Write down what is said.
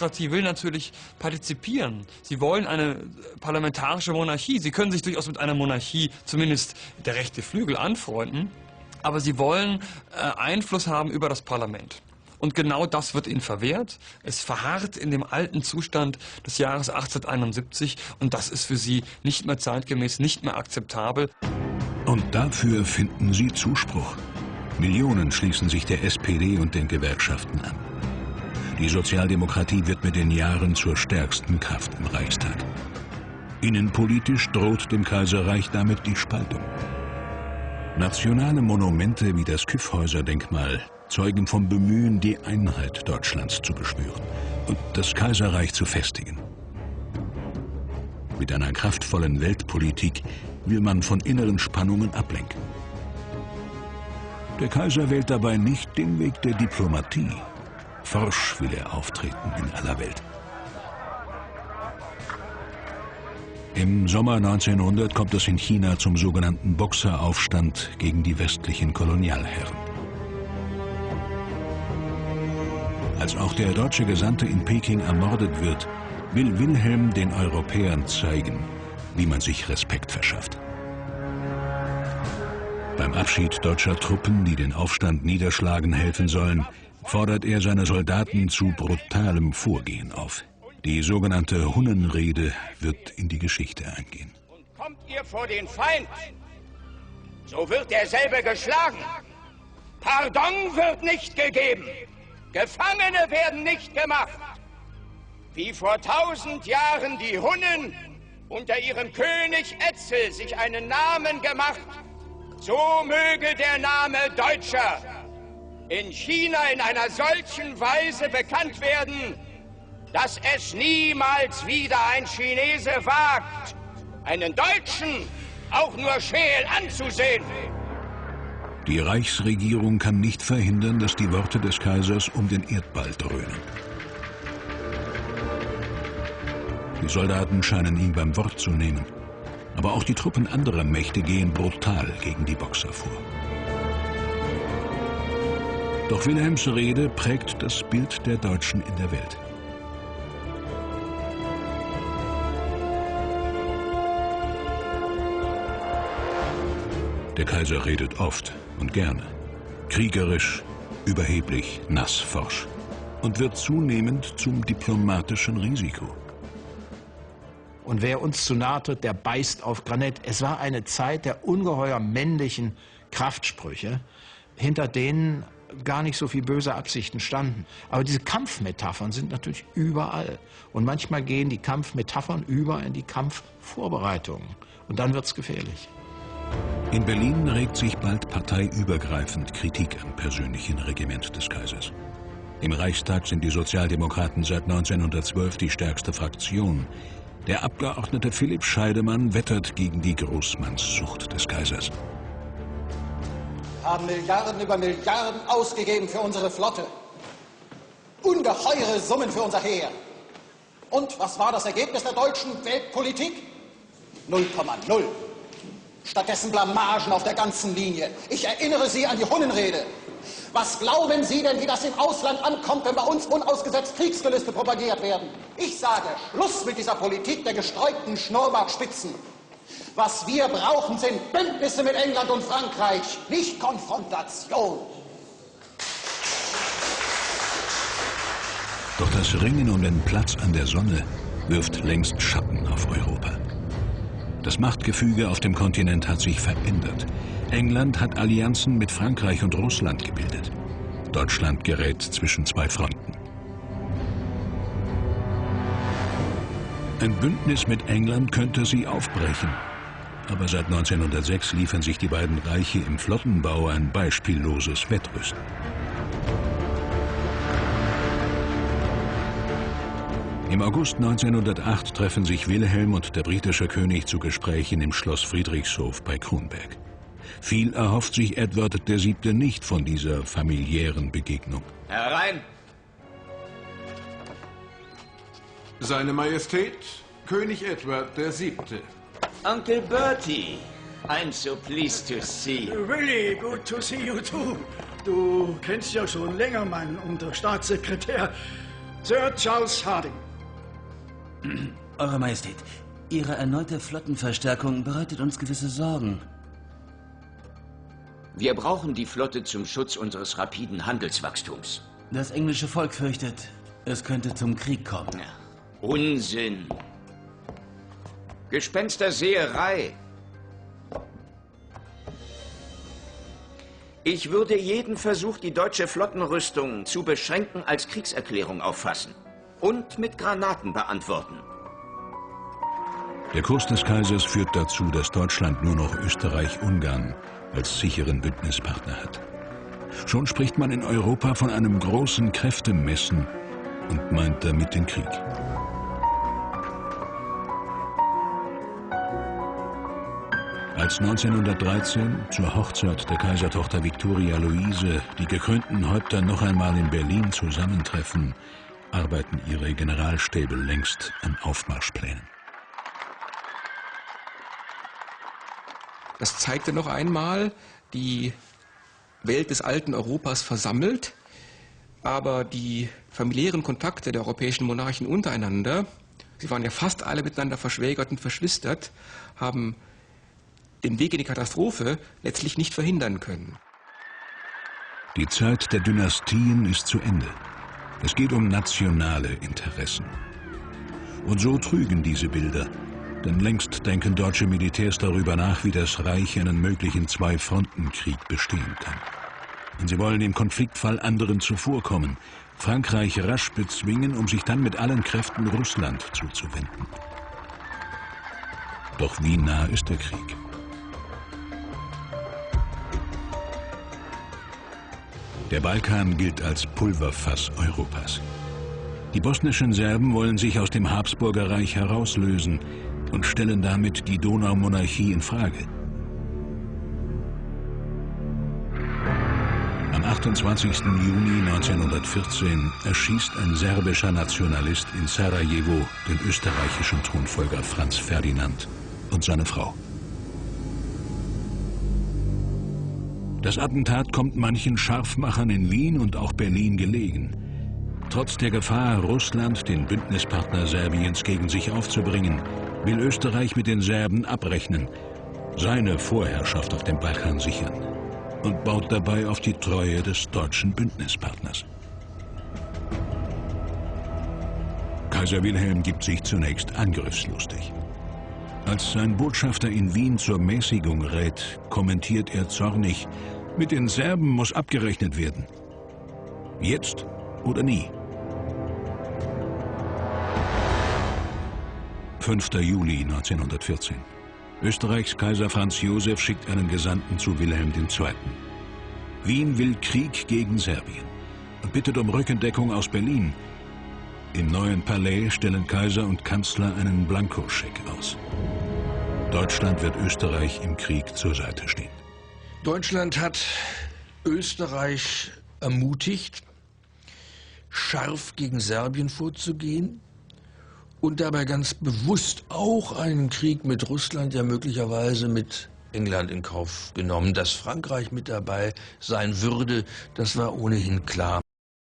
Sozialdemokratie will natürlich partizipieren. Sie wollen eine parlamentarische Monarchie. Sie können sich durchaus mit einer Monarchie, zumindest der rechte Flügel, anfreunden. Aber sie wollen Einfluss haben über das Parlament. Und genau das wird ihnen verwehrt. Es verharrt in dem alten Zustand des Jahres 1871 und das ist für sie nicht mehr zeitgemäß, nicht mehr akzeptabel. Und dafür finden sie Zuspruch. Millionen schließen sich der SPD und den Gewerkschaften an. Die Sozialdemokratie wird mit den Jahren zur stärksten Kraft im Reichstag. Innenpolitisch droht dem Kaiserreich damit die Spaltung. Nationale Monumente wie das Kyffhäuser-Denkmal zeugen vom Bemühen, die Einheit Deutschlands zu beschwören und das Kaiserreich zu festigen. Mit einer kraftvollen Weltpolitik will man von inneren Spannungen ablenken. Der Kaiser wählt dabei nicht den Weg der Diplomatie. Forsch will er auftreten in aller Welt. Im Sommer 1900 kommt es in China zum sogenannten Boxeraufstand gegen die westlichen Kolonialherren. Als auch der deutsche Gesandte in Peking ermordet wird, will Wilhelm den Europäern zeigen, wie man sich Respekt verschafft. Beim Abschied deutscher Truppen, die den Aufstand niederschlagen helfen sollen, fordert er seine Soldaten zu brutalem Vorgehen auf. Die sogenannte Hunnenrede wird in die Geschichte eingehen. Und kommt ihr vor den Feind, so wird derselbe geschlagen. Pardon wird nicht gegeben. Gefangene werden nicht gemacht. Wie vor 1000 Jahren die Hunnen unter ihrem König Etzel sich einen Namen gemacht, so möge der Name Deutscher in China in einer solchen Weise bekannt werden, dass es niemals wieder ein Chinese wagt, einen Deutschen auch nur scheel anzusehen. Die Reichsregierung kann nicht verhindern, dass die Worte des Kaisers um den Erdball dröhnen. Die Soldaten scheinen ihn beim Wort zu nehmen. Aber auch die Truppen anderer Mächte gehen brutal gegen die Boxer vor. Doch Wilhelms Rede prägt das Bild der Deutschen in der Welt. Der Kaiser redet oft und gerne, kriegerisch, überheblich, nassforsch und wird zunehmend zum diplomatischen Risiko. Und wer uns zu nahe tritt, der beißt auf Granit. Es war eine Zeit der ungeheuer männlichen Kraftsprüche, hinter denen gar nicht so viel böse Absichten standen. Aber diese Kampfmetaphern sind natürlich überall. Und manchmal gehen die Kampfmetaphern über in die Kampfvorbereitungen. Und dann wird's gefährlich. In Berlin regt sich bald parteiübergreifend Kritik am persönlichen Regiment des Kaisers. Im Reichstag sind die Sozialdemokraten seit 1912 die stärkste Fraktion. Der Abgeordnete Philipp Scheidemann wettert gegen die Großmannssucht des Kaisers. Haben Milliarden über Milliarden ausgegeben für unsere Flotte. Ungeheure Summen für unser Heer. Und was war das Ergebnis der deutschen Weltpolitik? 0,0. Stattdessen Blamagen auf der ganzen Linie. Ich erinnere Sie an die Hunnenrede. Was glauben Sie denn, wie das im Ausland ankommt, wenn bei uns unausgesetzt Kriegsgelüste propagiert werden? Ich sage, Schluss mit dieser Politik der gesträubten Schnurrbartspitzen. Was wir brauchen, sind Bündnisse mit England und Frankreich, nicht Konfrontation. Doch das Ringen um den Platz an der Sonne wirft längst Schatten auf Europa. Das Machtgefüge auf dem Kontinent hat sich verändert. England hat Allianzen mit Frankreich und Russland gebildet. Deutschland gerät zwischen zwei Fronten. Ein Bündnis mit England könnte sie aufbrechen. Aber seit 1906 liefern sich die beiden Reiche im Flottenbau ein beispielloses Wettrüsten. Im August 1908 treffen sich Wilhelm und der britische König zu Gesprächen im Schloss Friedrichshof bei Kronberg. Viel erhofft sich Edward VII. Nicht von dieser familiären Begegnung. Herein! Seine Majestät, König Edward VII. Uncle Bertie, I'm so pleased to see you. Really good to see you too. Du kennst ja schon länger meinen Unterstaatssekretär. Sir Charles Harding. Eure Majestät, Ihre erneute Flottenverstärkung bereitet uns gewisse Sorgen. Wir brauchen die Flotte zum Schutz unseres rapiden Handelswachstums. Das englische Volk fürchtet, es könnte zum Krieg kommen. Ja, Unsinn. Gespensterseherei. Ich würde jeden Versuch, die deutsche Flottenrüstung zu beschränken, als Kriegserklärung auffassen und mit Granaten beantworten. Der Kurs des Kaisers führt dazu, dass Deutschland nur noch Österreich-Ungarn als sicheren Bündnispartner hat. Schon spricht man in Europa von einem großen Kräftemessen und meint damit den Krieg. Als 1913 zur Hochzeit der Kaisertochter Victoria Luise die gekrönten Häupter noch einmal in Berlin zusammentreffen, arbeiten ihre Generalstäbe längst an Aufmarschplänen. Das zeigte noch einmal, die Welt des alten Europas versammelt, aber die familiären Kontakte der europäischen Monarchen untereinander, sie waren ja fast alle miteinander verschwägert und verschwistert, haben den Weg in die Katastrophe letztlich nicht verhindern können. Die Zeit der Dynastien ist zu Ende. Es geht um nationale Interessen. Und so trügen diese Bilder. Denn längst denken deutsche Militärs darüber nach, wie das Reich einen möglichen Zwei-Fronten-Krieg bestehen kann. Und sie wollen im Konfliktfall anderen zuvorkommen, Frankreich rasch bezwingen, um sich dann mit allen Kräften Russland zuzuwenden. Doch wie nah ist der Krieg? Der Balkan gilt als Pulverfass Europas. Die bosnischen Serben wollen sich aus dem Habsburger Reich herauslösen und stellen damit die Donaumonarchie in Frage. Am 28. Juni 1914 erschießt ein serbischer Nationalist in Sarajevo den österreichischen Thronfolger Franz Ferdinand und seine Frau. Das Attentat kommt manchen Scharfmachern in Wien und auch Berlin gelegen. Trotz der Gefahr, Russland, den Bündnispartner Serbiens, gegen sich aufzubringen, will Österreich mit den Serben abrechnen, seine Vorherrschaft auf dem Balkan sichern und baut dabei auf die Treue des deutschen Bündnispartners. Kaiser Wilhelm gibt sich zunächst angriffslustig. Als sein Botschafter in Wien zur Mäßigung rät, kommentiert er zornig: Mit den Serben muss abgerechnet werden. Jetzt oder nie. 5. Juli 1914. Österreichs Kaiser Franz Josef schickt einen Gesandten zu Wilhelm II. Wien will Krieg gegen Serbien und bittet um Rückendeckung aus Berlin. Im neuen Palais stellen Kaiser und Kanzler einen Blankoscheck aus. Deutschland wird Österreich im Krieg zur Seite stehen. Deutschland hat Österreich ermutigt, scharf gegen Serbien vorzugehen und dabei ganz bewusst auch einen Krieg mit Russland, ja möglicherweise mit England in Kauf genommen. Dass Frankreich mit dabei sein würde, das war ohnehin klar.